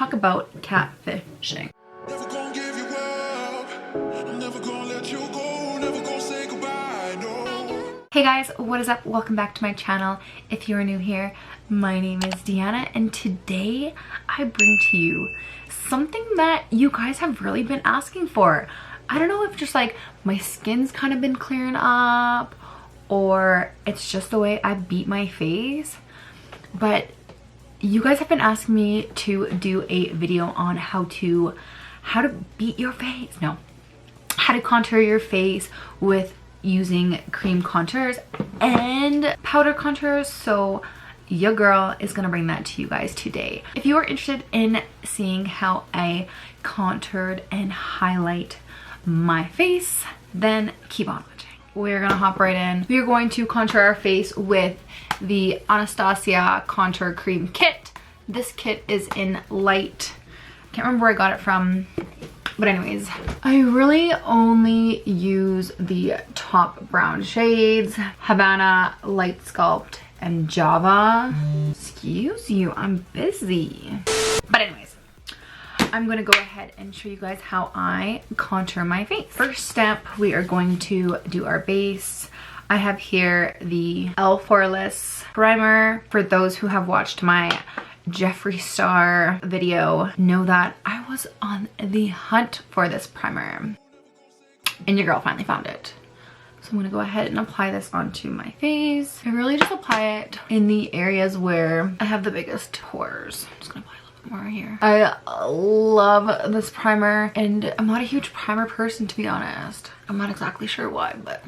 talk about catfishing. Never gonna give you up. I'm never gonna let you go. Never gonna say goodbye, no. Hey guys, what is up? Welcome back to my channel. If you are new here, my name is Deanna, and today I bring to you something that you guys have really been asking for. I don't know if just like my skin's kind of been clearing up or it's just the way I beat my face, but you guys have been asking me to do a video on how to beat your face. No, how to contour your face with using cream contours and powder contours. So your girl is gonna bring that to you guys today. If you are interested in seeing how I contoured and highlight my face, then keep on watching. We're gonna hop right in. We are going to contour our face with the Anastasia contour cream kit. This kit is in light. I can't remember where I got it from, but anyways, I really only use the top brown shades: Havana, Light Sculpt, and Java. Excuse you, I'm busy. But anyways, I'm gonna go ahead and show you guys how I contour my face. First step, we are going to do our base. I have here the Poreless primer. For those who have watched my Jeffree Star video, know that I was on the hunt for this primer and your girl finally found it. So I'm gonna go ahead and apply this onto my face. I really just apply it in the areas where I have the biggest pores. I'm just gonna apply a little bit more here. I love this primer, and I'm not a huge primer person, to be honest. I'm not exactly sure why, but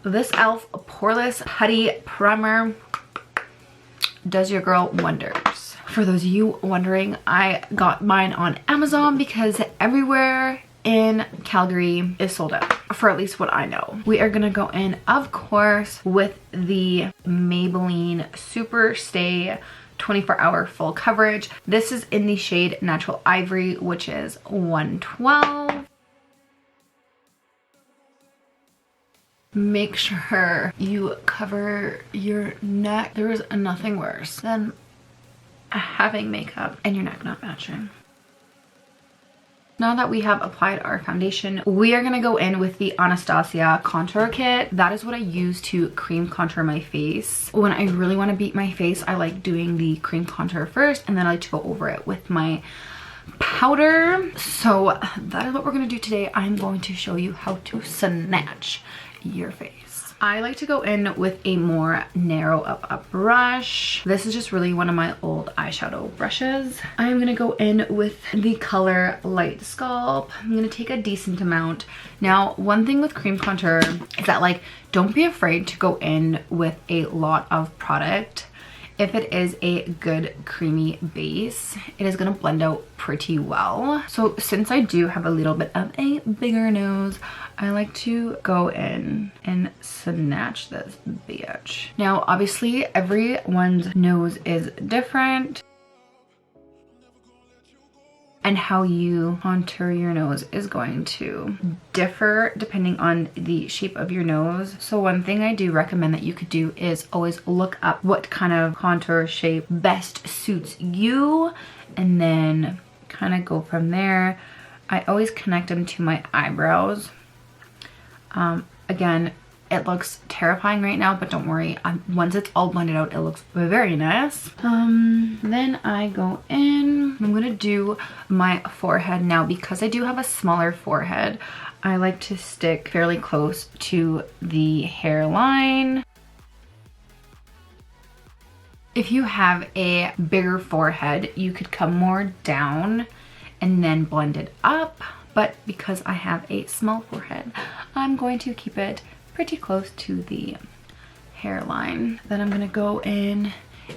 this e.l.f. Poreless Putty Primer does your girl wonders. For those of you wondering, I got mine on Amazon because everywhere in Calgary is sold out, for at least what I know. We are gonna go in, of course, with the Maybelline Super Stay 24-hour full coverage. This is in the shade Natural Ivory, which is 112. Make sure you cover your neck. There is nothing worse than having makeup and your neck not matching. Now that we have applied our foundation, we are gonna go in with the Anastasia contour kit. That is what I use to cream contour my face. When I really want to beat my face, I like doing the cream contour first, and then I like to go over it with my powder. So that is what we're gonna do today. I'm going to show you how to snatch your face. I like to go in with a more narrow up brush. This is just really one of my old eyeshadow brushes. I'm gonna go in with the color Light Sculpt. I'm gonna take a decent amount. Now, one thing with cream contour is that, like, don't be afraid to go in with a lot of product. If it is a good creamy base, it is gonna blend out pretty well. So since I do have a little bit of a bigger nose, I like to go in and snatch this bitch. Now, obviously, everyone's nose is different, and how you contour your nose is going to differ depending on the shape of your nose. So one thing I do recommend that you could do is always look up what kind of contour shape best suits you, and then kind of go from there. I always connect them to my eyebrows. Again, it looks terrifying right now, but don't worry. Once it's all blended out, it looks very nice. Then I go in. I'm gonna do my forehead now. Because I do have a smaller forehead, I like to stick fairly close to the hairline. If you have a bigger forehead, you could come more down and then blend it up. But because I have a small forehead, I'm going to keep it pretty close to the hairline. Then I'm gonna go in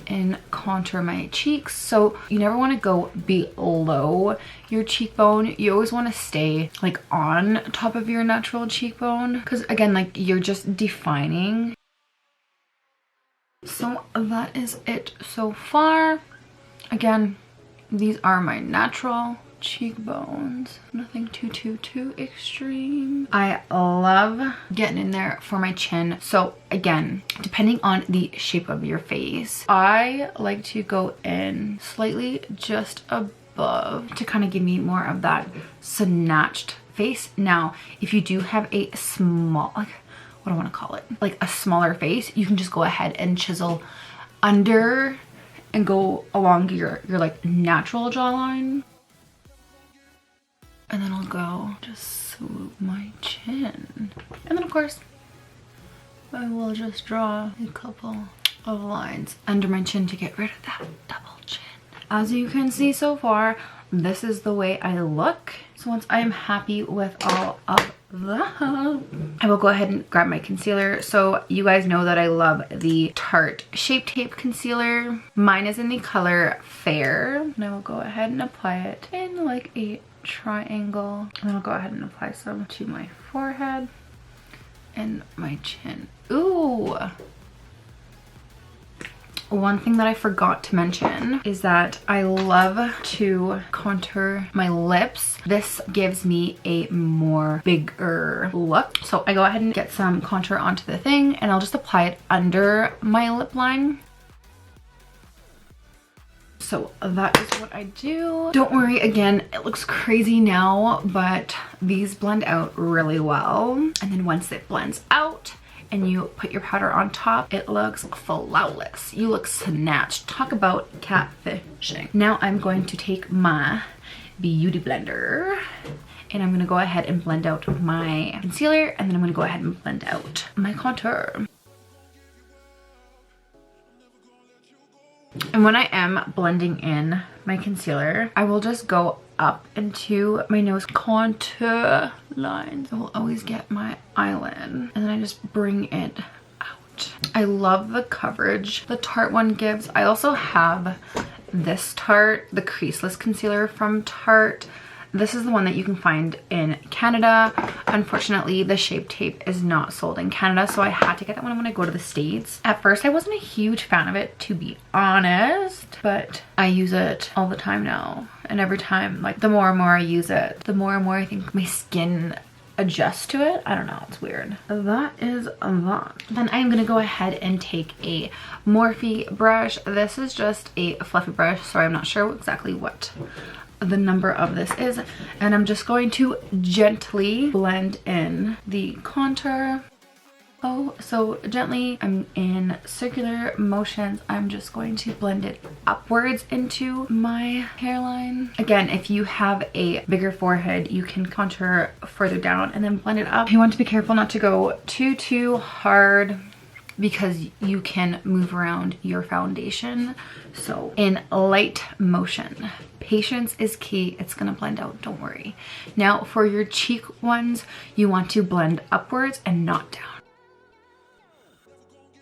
and contour my cheeks. So you never want to go below your cheekbone. You always want to stay like on top of your natural cheekbone, because again, like, you're just defining. So that is it so far. Again, these are my natural cheekbones. Nothing too extreme. I love getting in there for my chin. So again, depending on the shape of your face, I like to go in slightly just above to kind of give me more of that snatched face. Now, if you do have a small, like, what do I want to call it? Like a smaller face, you can just go ahead and chisel under and go along your like natural jawline. And then I'll go just swoop my chin. And then of course, I will just draw a couple of lines under my chin to get rid of that double chin. As you can see so far, this is the way I look. So once I am happy with all of that, I will go ahead and grab my concealer. So you guys know that I love the Tarte Shape Tape Concealer. Mine is in the color Fair. And I will go ahead and apply it in like a triangle. And I'll go ahead and apply some to my forehead and my chin. Ooh! One thing that I forgot to mention is that I love to contour my lips. This gives me a more bigger look. So I go ahead and get some contour onto the thing and I'll just apply it under my lip line. So that is what I do. Don't worry, again, it looks crazy now, but these blend out really well. And then once it blends out, and you put your powder on top, it looks flawless. You look snatched. Talk about catfishing. Now I'm going to take my beauty blender and I'm gonna go ahead and blend out my concealer, and then I'm gonna go ahead and blend out my contour. And when I am blending in my concealer, I will just go up into my nose contour lines. I will always get my eyelid and then I just bring it out. I love the coverage the Tarte one gives. I also have this Tarte, the creaseless concealer from Tarte. This is the one that you can find in Canada. Unfortunately, the Shape Tape is not sold in Canada, so I had to get that one when I go to the States. At first, I wasn't a huge fan of it, to be honest, but I use it all the time now. And every time, like, the more and more I use it, the more and more I think my skin adjusts to it. I don't know, it's weird. That is that. Then I'm gonna go ahead and take a Morphe brush. This is just a fluffy brush, so I'm not sure exactly what the number of this is, and I'm just going to gently blend in the contour. Oh, so gently. I'm in circular motions. I'm just going to blend it upwards into my hairline. Again, if you have a bigger forehead, you can contour further down and then blend it up. You want to be careful not to go too hard because you can move around your foundation. So in light motion. Patience is key. It's gonna blend out, don't worry. Now for your cheek ones, you want to blend upwards and not down.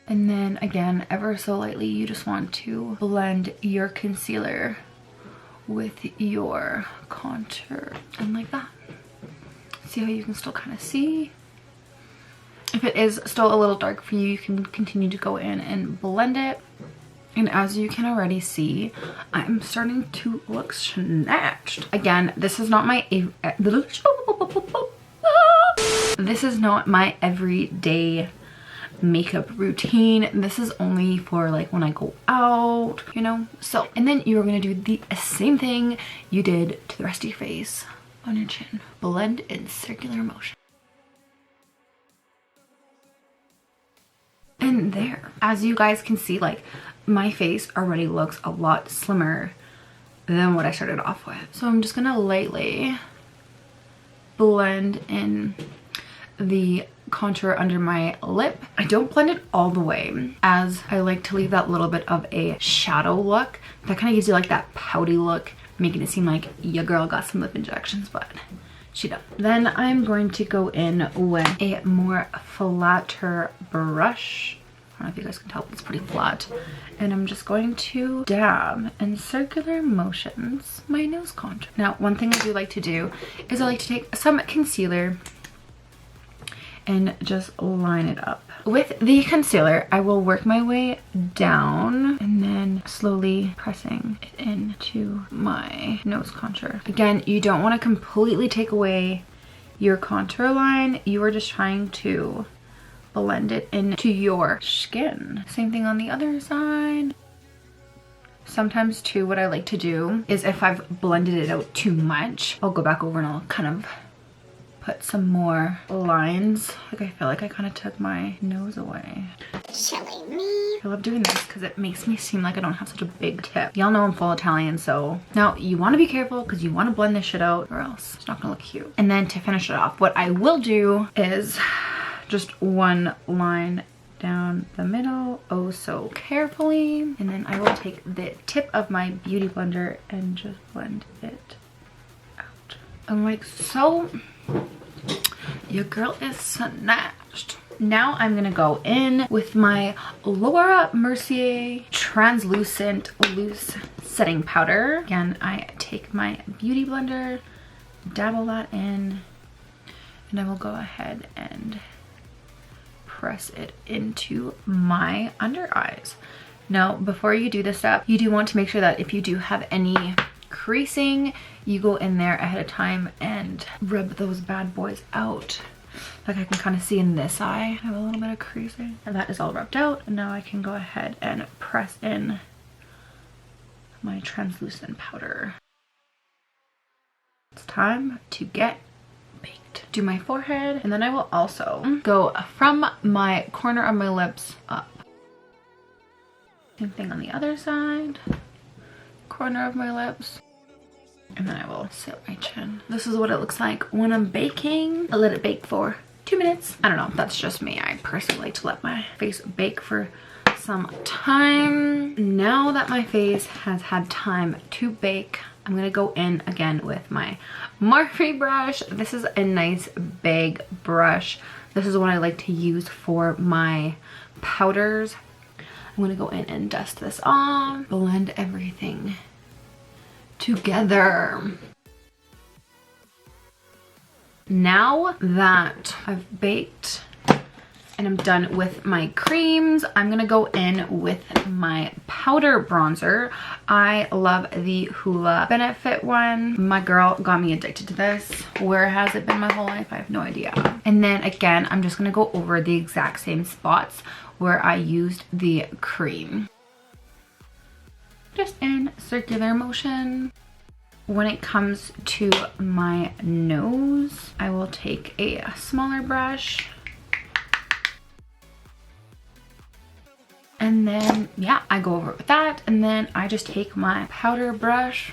And then again, ever so lightly, you just want to blend your concealer with your contour and like that. See how you can still kind of see? If it is still a little dark for you, you can continue to go in and blend it. And as you can already see, I'm starting to look snatched. Again, this is not my everyday makeup routine. This is only for like when I go out, you know? So, and then you're gonna do the same thing you did to the rest of your face on your chin. Blend in circular motion. And there, as you guys can see, like, my face already looks a lot slimmer than what I started off with. So I'm just gonna lightly blend in the contour under my lip. I don't blend it all the way, as I like to leave that little bit of a shadow look. That kind of gives you like that pouty look, making it seem like your girl got some lip injections, but she don't. Then I'm going to go in with a more flatter brush. I don't know if you guys can tell, but it's pretty flat. And I'm just going to dab in circular motions my nose contour. Now, one thing I do like to do is I like to take some concealer and just line it up. With the concealer, I will work my way down and then slowly pressing it into my nose contour. Again, you don't want to completely take away your contour line. You are just trying to blend it into your skin. Same thing on the other side. Sometimes too, what I like to do is if I've blended it out too much, I'll go back over and I'll kind of put some more lines. Like I feel like I kind of took my nose away. Silly me. I love doing this because it makes me seem like I don't have such a big tip. Y'all know I'm full Italian, so now you want to be careful because you want to blend this shit out or else it's not gonna look cute. And then to finish it off, what I will do is just one line down the middle, oh so carefully, and then I will take the tip of my beauty blender and just blend it out. I'm like, so your girl is snatched. Now I'm gonna go in with my Laura Mercier translucent loose setting powder. Again, I take my beauty blender, dabble that in, and I will go ahead and press it into my under eyes. Now, before you do this step, you do want to make sure that if you do have any creasing, you go in there ahead of time and rub those bad boys out. Like I can kind of see in this eye, I have a little bit of creasing. And that is all rubbed out. And now I can go ahead and press in my translucent powder. It's time to get baked. Do my forehead, and then I will also go from my corner of my lips up. Same thing on the other side. Corner of my lips. And then I will set my chin. This is what it looks like when I'm baking. I let it bake for 2 minutes. I don't know, that's just me. I personally like to let my face bake for some time. Now that my face has had time to bake, I'm gonna go in again with my Morphe brush. This is a nice big brush. This is what I like to use for my powders. I'm gonna go in and dust this off, blend everything together. Now that I've baked and I'm done with my creams, I'm gonna go in with my powder bronzer. I love the Hoola Benefit one. My girl got me addicted to this. Where has it been my whole life? I have no idea. And then again, I'm just gonna go over the exact same spots where I used the cream. Just in circular motion. When it comes to my nose, I will take a smaller brush. And then, yeah, I go over it with that. And then I just take my powder brush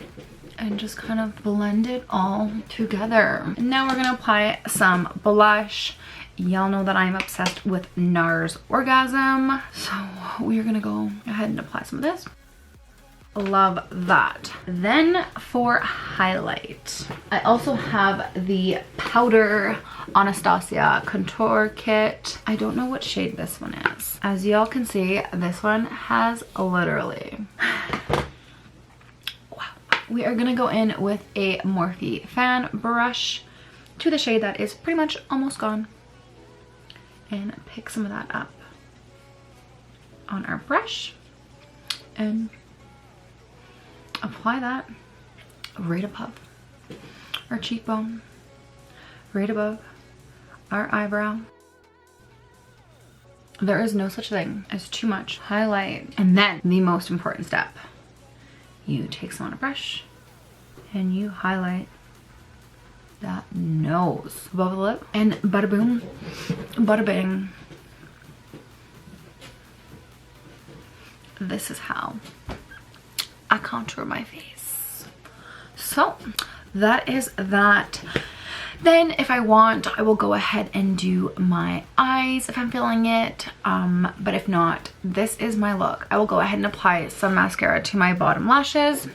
and just kind of blend it all together. And now we're gonna apply some blush. Y'all know that I'm obsessed with NARS Orgasm. So we're gonna go ahead and apply some of this. Love that. Then for highlight, I also have the powder Anastasia contour kit. I don't know what shade this one is. As y'all can see, this one has literally wow. We are gonna go in with a Morphe fan brush to the shade that is pretty much almost gone and pick some of that up on our brush and apply that right above our cheekbone, right above our eyebrow. There is no such thing as too much highlight. And then the most important step, you take some on a brush and you highlight that nose above the lip, and bada boom, bada bing. This is how I contour my face. So that is that. Then if I want, I will go ahead and do my eyes if I'm feeling it. But if not, this is my look. I will go ahead and apply some mascara to my bottom lashes.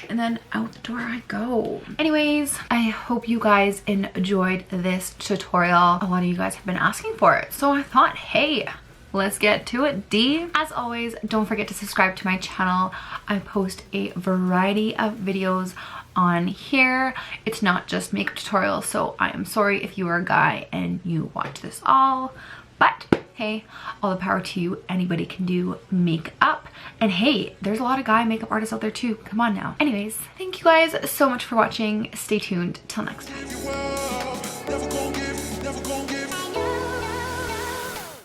And then out the door I go. Anyways, I hope you guys enjoyed this tutorial. A lot of you guys have been asking for it. So I thought, hey, let's get to it, D. As always, don't forget to subscribe to my channel. I post a variety of videos on here. It's not just makeup tutorials, so I am sorry if you are a guy and you watch this all, but hey, all the power to you. Anybody can do makeup, and hey, there's a lot of guy makeup artists out there too. Come on now. Anyways, thank you guys so much for watching. Stay tuned till next time. Never gonna